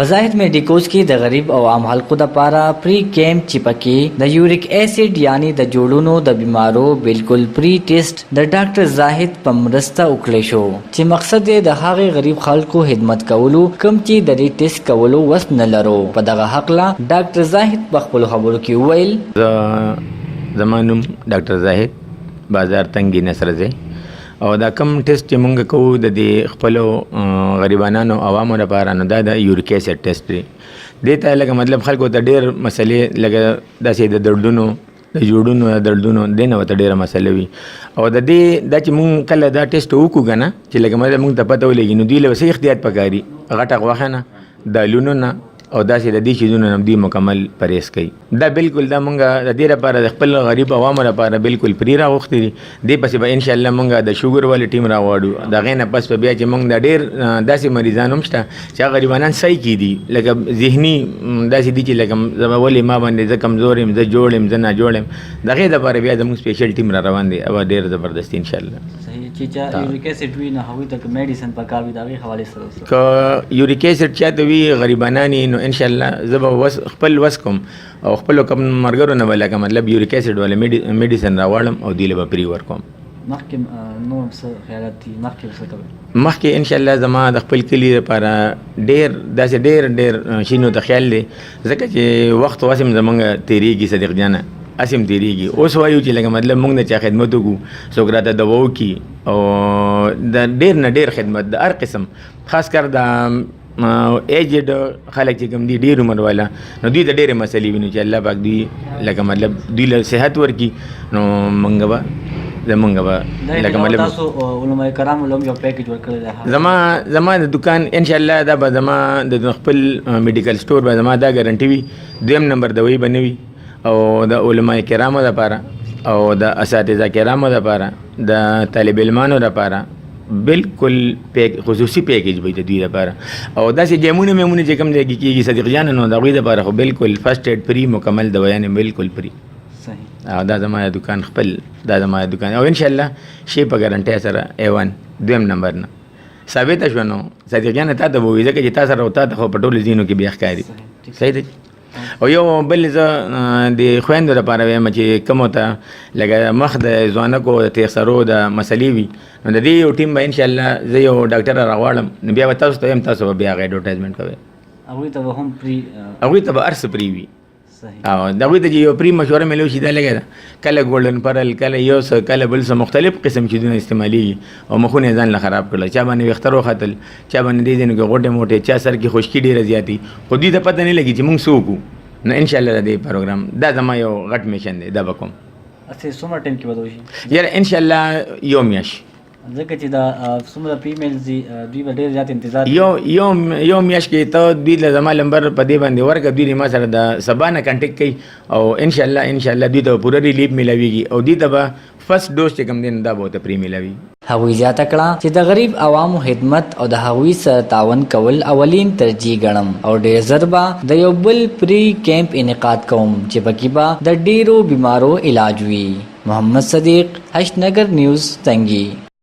فزاهد میډیکوز کې د غریب او عام خلکو لپاره پری کیمپ چې پکې د یوریک اسید یعنی د جوړونو د بیمارو بالکل پری ټیسټ د ډاکټر زاهد په مرسته وکړی شو چې مقصد یې د هغه غریب خلکو خدمت کولو کوم چې د دې ټیسټ کولو وس نه لرو. په دغه حق لا ډاکټر زاهد په خپل خبرو کې وویل زمانوم ډاکټر زاهد بازار تنګي نصر زه او دا کم ټیسټ چې مونږ کوو د دې خپلو غریبانو عوامو لپاره نو دا د یوریک اسید ټیسټ دی. دې ته لکه مطلب خلکو ته ډېر مسلې لکه داسې د دردونو د جوړونو د دردونو دې نه ورته ډېره مسله وي او د دې دا چې مونږ کله دا ټیسټ وکړو که نه چې لکه مطلب مونږ ته پته ولګي نو دوی له څه احتیاط پکاري غټه غوښه نه دالونو نه او داسې د دې چیزونو نه دوی مکمل پرهیز کوي. دا بالکل دا مونږ د دې لپاره د خپل غریب عوامو لپاره بالکل فری راغوښتي دي. دې پسې به انشاءالله مونږ د شوګر والي ټیم راوړو د هغې نه پس به بیا چې مونږ د ډېر داسې مریضان هم شته چې هغه غریبانان صحیح کي دي لکه ذهني داسې دي چې لکه زما ولې ما باندې زه کمزور یم زه جوړ یم زه ناجوړ یم د هغې دپاره بیا زموږ سپیشل ټیم را روان دی او ډېر زبردست انشاءالله. چې چا یوریک اسید وي نه هغوی ته میډیسن پکار وي د هغې حوالې سره که یوریک اسید چاته وي غریبانان یې نو انشاءالله زه به خپل وس کوم او خپلو کم ملګرو نه به لکه مطلب یوریک اسید والا میډیسن راواړم او دوی له به فری ورکوم. مخکې نور څه خیالات دي مخکې څه کوئ؟ مخکې انشاءالله زما د خپل کلي لپاره ډېر داسې ډېر شینو ته خیال دی ځکه چې وخت واسم زمونږ تېرېږي صدیق جانه اسیم تېرېږي. اوس وایو چې لکه مطلب مونږ د چا خدمت وکړو څوک راته دوا وکړي او د ډېر نه ډېر خدمت د هر قسم خاص کر د ایجډ خلک چې کوم دي ډېر عمر والا نو دوی ته ډېرې مسلې وینو چې الله پاک دوی لکه مطلب دوی له صحت ورکړي نو مونږ به زمونږ به لکه مطلب تاسو علماء کرامو له یو پیکیج ورکړی دی زما د دکان انشاءالله دا به زما د خپل میډیکل سټور به زما دا ګارنټي وي دویم نمبر دوی به نه وي او د علماء کرامو لپاره او د اساتذه کرامو لپاره د طالب علمانو لپاره بالکل خصوصي پیکیج وي د دوی لپاره او داسې جیمونه میمونه چې کوم ځای کې کېږي صدیق جان نو د هغوی لپاره خو بالکل فرسټ ایډ فری مکمل دوایانې بالکل فری. صحیح. او دا زما د دکان خپل دا زما د دکان او انشاءالله شی په ګارنټۍ سره A1 دویم نمبر نه ثابته شوه نو صدیق جان تا ته به ووایي ځکه چې تا سره او تا ته خو په ټولو ځینو کې بیا ښکاري. صحیح دی. او یو بل زه د خویندو لپاره وایم چې کومو ته لکه مخ د ځوانکو د تیسرو د مسلې وي نو د دې یو ټیم به انشاءالله زه یو ډاکټر راغواړم نو بیا به تاسو ته یم تاسو به بیا هغه ایډورټایزمنټ کوئ هغوی ته به هم فری هغوی ته به هر څه فری وي. صحیح. او د هغوی ته چې یو فری مشوره میلو شي دا لګی ده کله ګولډن پرل کله یو څه کله بل څه مختلف قسم چیزونه استعمالیږي او مخونه یې ځان له خراب کړل چا باندې ویښته وختل چا باندې دې ځینو کې غوټې موټې چا سر کې خشکي ډېره زیاتي خو دوی ته پته نه لګي چې مونږ څه وکړو نو انشاءالله د دې پروګرام دا زما یو غټ میشن دی دا به کوم. څومره ټایم کې به دا وشي؟ یاره انشاءالله یو میاشت ځکه چې دا څومره فیمیلز دي دوی به ډېر زیات انتظار یو میاشت کې ته دوی له زما نمبر په دې باندې ورکړه دوی ما سره د سبا نه کنټیکټ کوي او انشاءالله دوی ته پوره ریلیف میلاویږي او دوی ته به فرست ډوز چې کوم دی دا به ورته فری میلاوي. هغوی زیاته کړه چې د غریب عوامو خدمت او د هغوی سره تعاون کول اولین ترجیح ګڼم او ډېر ژر به د یو بل پری کیمپ انعقاد کوم چې پکې به د ډېرو بیمارو علاج وي. محمد صدیق، هشت نگر نیوز، تنگی.